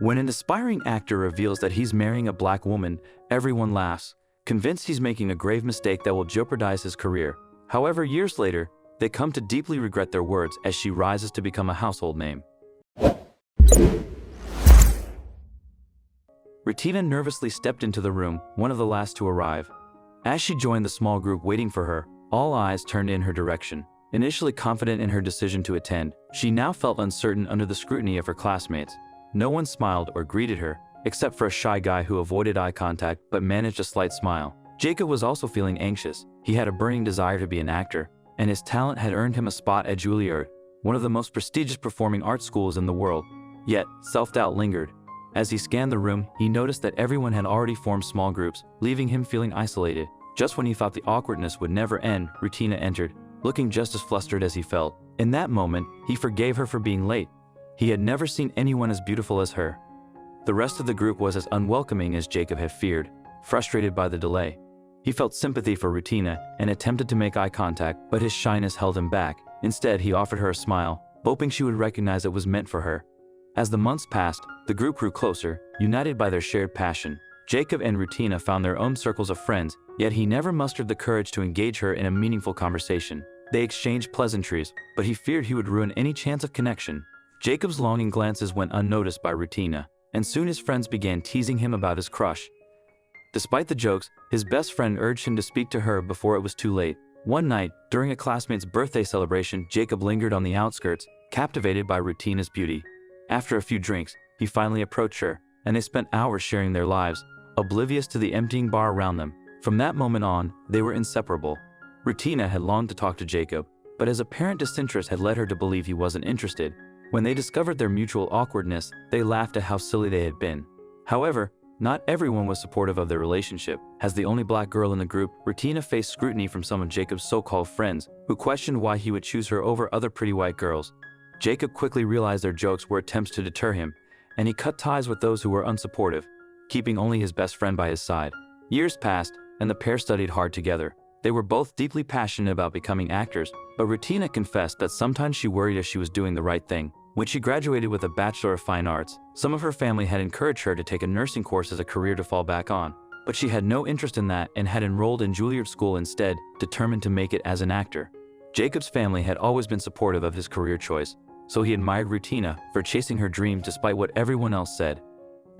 When an aspiring actor reveals that he's marrying a black woman, everyone laughs, convinced he's making a grave mistake that will jeopardize his career. However, years later, they come to deeply regret their words as she rises to become a household name. Rutina nervously stepped into the room, one of the last to arrive. As she joined the small group waiting for her, all eyes turned in her direction. Initially confident in her decision to attend, she now felt uncertain under the scrutiny of her classmates. No one smiled or greeted her, except for a shy guy who avoided eye contact but managed a slight smile. Jacob was also feeling anxious. He had a burning desire to be an actor, and his talent had earned him a spot at Juilliard, one of the most prestigious performing arts schools in the world. Yet, self-doubt lingered. As he scanned the room, he noticed that everyone had already formed small groups, leaving him feeling isolated. Just when he thought the awkwardness would never end, Rutina entered, looking just as flustered as he felt. In that moment, he forgave her for being late. He had never seen anyone as beautiful as her. The rest of the group was as unwelcoming as Jacob had feared, frustrated by the delay. He felt sympathy for Rutina and attempted to make eye contact, but his shyness held him back. Instead, he offered her a smile, hoping she would recognize it was meant for her. As the months passed, the group grew closer, united by their shared passion. Jacob and Rutina found their own circles of friends, yet he never mustered the courage to engage her in a meaningful conversation. They exchanged pleasantries, but he feared he would ruin any chance of connection. Jacob's longing glances went unnoticed by Rutina, and soon his friends began teasing him about his crush. Despite the jokes, his best friend urged him to speak to her before it was too late. One night, during a classmate's birthday celebration, Jacob lingered on the outskirts, captivated by Rutina's beauty. After a few drinks, he finally approached her, and they spent hours sharing their lives, oblivious to the emptying bar around them. From that moment on, they were inseparable. Rutina had longed to talk to Jacob, but his apparent disinterest had led her to believe he wasn't interested. When they discovered their mutual awkwardness, they laughed at how silly they had been. However, not everyone was supportive of their relationship. As the only black girl in the group, Rutina faced scrutiny from some of Jacob's so-called friends, who questioned why he would choose her over other pretty white girls. Jacob quickly realized their jokes were attempts to deter him, and he cut ties with those who were unsupportive, keeping only his best friend by his side. Years passed, and the pair studied hard together. They were both deeply passionate about becoming actors, but Rutina confessed that sometimes she worried if she was doing the right thing. When she graduated with a Bachelor of Fine Arts, some of her family had encouraged her to take a nursing course as a career to fall back on, but she had no interest in that and had enrolled in Juilliard school instead, determined to make it as an actor. Jacob's family had always been supportive of his career choice, so he admired Rutina for chasing her dreams despite what everyone else said.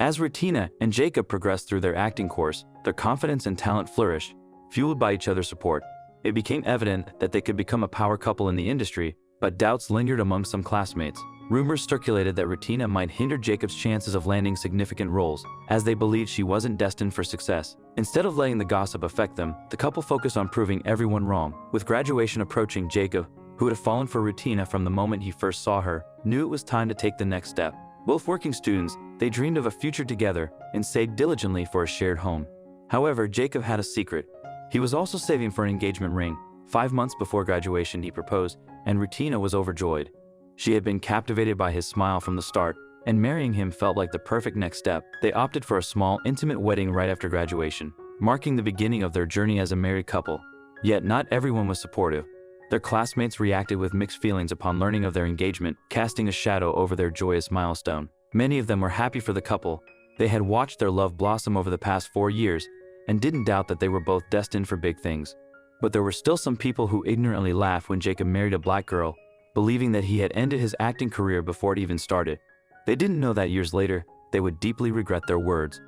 As Rutina and Jacob progressed through their acting course, their confidence and talent flourished, fueled by each other's support. It became evident that they could become a power couple in the industry, but doubts lingered among some classmates. Rumors circulated that Rutina might hinder Jacob's chances of landing significant roles, as they believed she wasn't destined for success. Instead of letting the gossip affect them, the couple focused on proving everyone wrong. With graduation approaching, Jacob, who had fallen for Rutina from the moment he first saw her, knew it was time to take the next step. Both working students, they dreamed of a future together and saved diligently for a shared home. However, Jacob had a secret. He was also saving for an engagement ring. 5 months before graduation, he proposed, and Rutina was overjoyed. She had been captivated by his smile from the start, and marrying him felt like the perfect next step. They opted for a small, intimate wedding right after graduation, marking the beginning of their journey as a married couple. Yet not everyone was supportive. Their classmates reacted with mixed feelings upon learning of their engagement, casting a shadow over their joyous milestone. Many of them were happy for the couple. They had watched their love blossom over the past 4 years, and didn't doubt that they were both destined for big things. But there were still some people who ignorantly laughed when Jacob married a black girl, believing that he had ended his acting career before it even started. They didn't know that years later, they would deeply regret their words.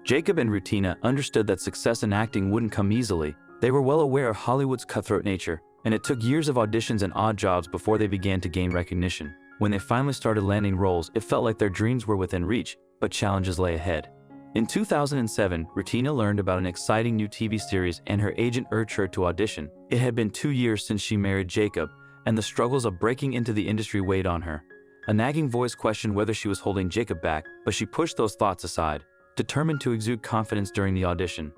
Jacob and Rutina understood that success in acting wouldn't come easily. They were well aware of Hollywood's cutthroat nature, and it took years of auditions and odd jobs before they began to gain recognition. When they finally started landing roles, it felt like their dreams were within reach, but challenges lay ahead. In 2007, Rutina learned about an exciting new TV series and her agent urged her to audition. It had been 2 years since she married Jacob, and the struggles of breaking into the industry weighed on her. A nagging voice questioned whether she was holding Jacob back, but she pushed those thoughts aside, determined to exude confidence during the audition.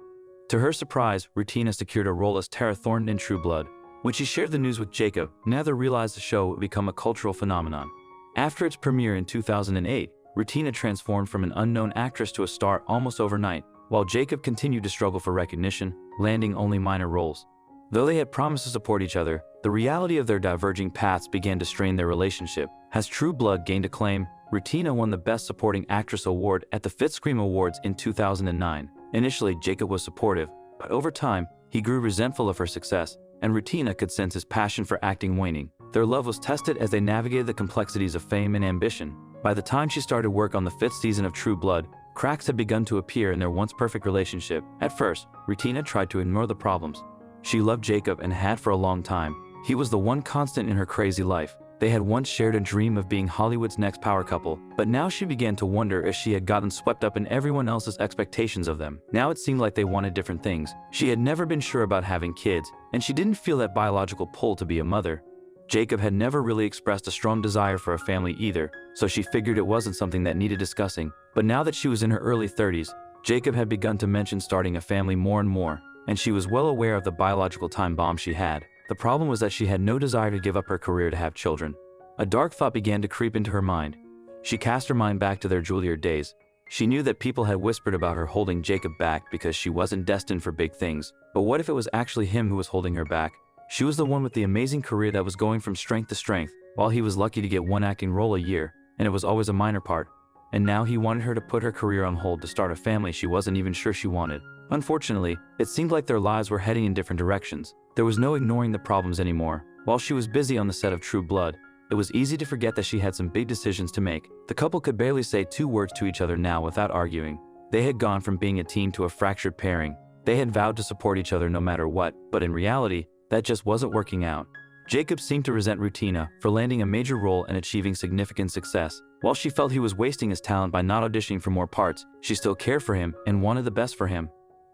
To her surprise, Rutina secured a role as Tara Thornton in True Blood. When she shared the news with Jacob, neither realized the show would become a cultural phenomenon. After its premiere in 2008, Rutina transformed from an unknown actress to a star almost overnight, while Jacob continued to struggle for recognition, landing only minor roles. Though they had promised to support each other, the reality of their diverging paths began to strain their relationship. Has True Blood gained acclaim? Rutina won the Best Supporting Actress award at the 5th Scream Awards in 2009. Initially, Jacob was supportive, but over time, he grew resentful of her success, and Rutina could sense his passion for acting waning. Their love was tested as they navigated the complexities of fame and ambition. By the time she started work on the 5th season of True Blood, cracks had begun to appear in their once perfect relationship. At first, Rutina tried to ignore the problems. She loved Jacob and had for a long time. He was the one constant in her crazy life. They had once shared a dream of being Hollywood's next power couple, but now she began to wonder if she had gotten swept up in everyone else's expectations of them. Now it seemed like they wanted different things. She had never been sure about having kids, and she didn't feel that biological pull to be a mother. Jacob had never really expressed a strong desire for a family either, so she figured it wasn't something that needed discussing. But now that she was in her early 30s, Jacob had begun to mention starting a family more and more, and she was well aware of the biological time bomb she had. The problem was that she had no desire to give up her career to have children. A dark thought began to creep into her mind. She cast her mind back to their Juilliard days. She knew that people had whispered about her holding Jacob back because she wasn't destined for big things. But what if it was actually him who was holding her back? She was the one with the amazing career that was going from strength to strength, while he was lucky to get one acting role a year, and it was always a minor part. And now he wanted her to put her career on hold to start a family she wasn't even sure she wanted. Unfortunately, it seemed like their lives were heading in different directions. There was no ignoring the problems anymore. While she was busy on the set of True Blood, it was easy to forget that she had some big decisions to make. The couple could barely say 2 words to each other now without arguing. They had gone from being a team to a fractured pairing. They had vowed to support each other no matter what, but in reality, that just wasn't working out. Jacob seemed to resent Rutina for landing a major role and achieving significant success. While she felt he was wasting his talent by not auditioning for more parts, she still cared for him and wanted the best for him.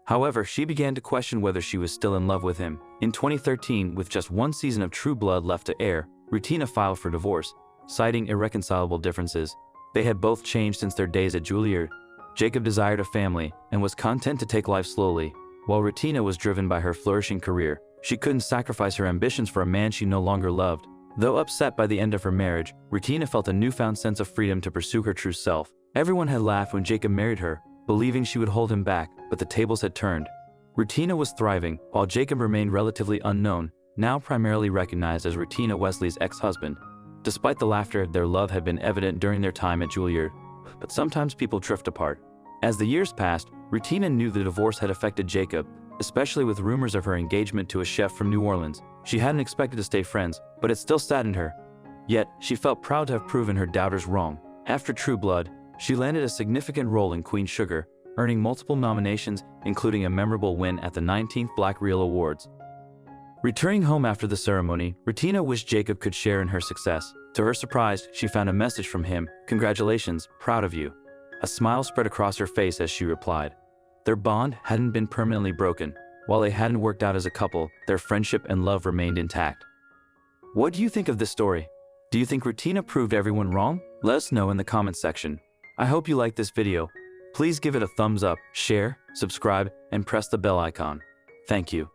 However, she began to question whether she was still in love with him. In 2013, with just 1 season of True Blood left to air, Rutina filed for divorce, citing irreconcilable differences. They had both changed since their days at Juilliard. Jacob desired a family and was content to take life slowly, while Rutina was driven by her flourishing career. She couldn't sacrifice her ambitions for a man she no longer loved. Though upset by the end of her marriage, Rutina felt a newfound sense of freedom to pursue her true self. Everyone had laughed when Jacob married her, believing she would hold him back, but the tables had turned. Rutina was thriving, while Jacob remained relatively unknown, now primarily recognized as Rutina Wesley's ex-husband. Despite the laughter, their love had been evident during their time at Juilliard, but sometimes people drift apart. As the years passed, Rutina knew the divorce had affected Jacob, especially with rumors of her engagement to a chef from New Orleans. She hadn't expected to stay friends, but it still saddened her. Yet, she felt proud to have proven her doubters wrong. After True Blood, she landed a significant role in Queen Sugar, earning multiple nominations, including a memorable win at the 19th Black Reel Awards. Returning home after the ceremony, Rutina wished Jacob could share in her success. To her surprise, she found a message from him. "Congratulations, proud of you." A smile spread across her face as she replied. Their bond hadn't been permanently broken. While they hadn't worked out as a couple, their friendship and love remained intact. What do you think of this story? Do you think Rutina proved everyone wrong? Let us know in the comments section. I hope you liked this video. Please give it a thumbs up, share, subscribe, and press the bell icon. Thank you.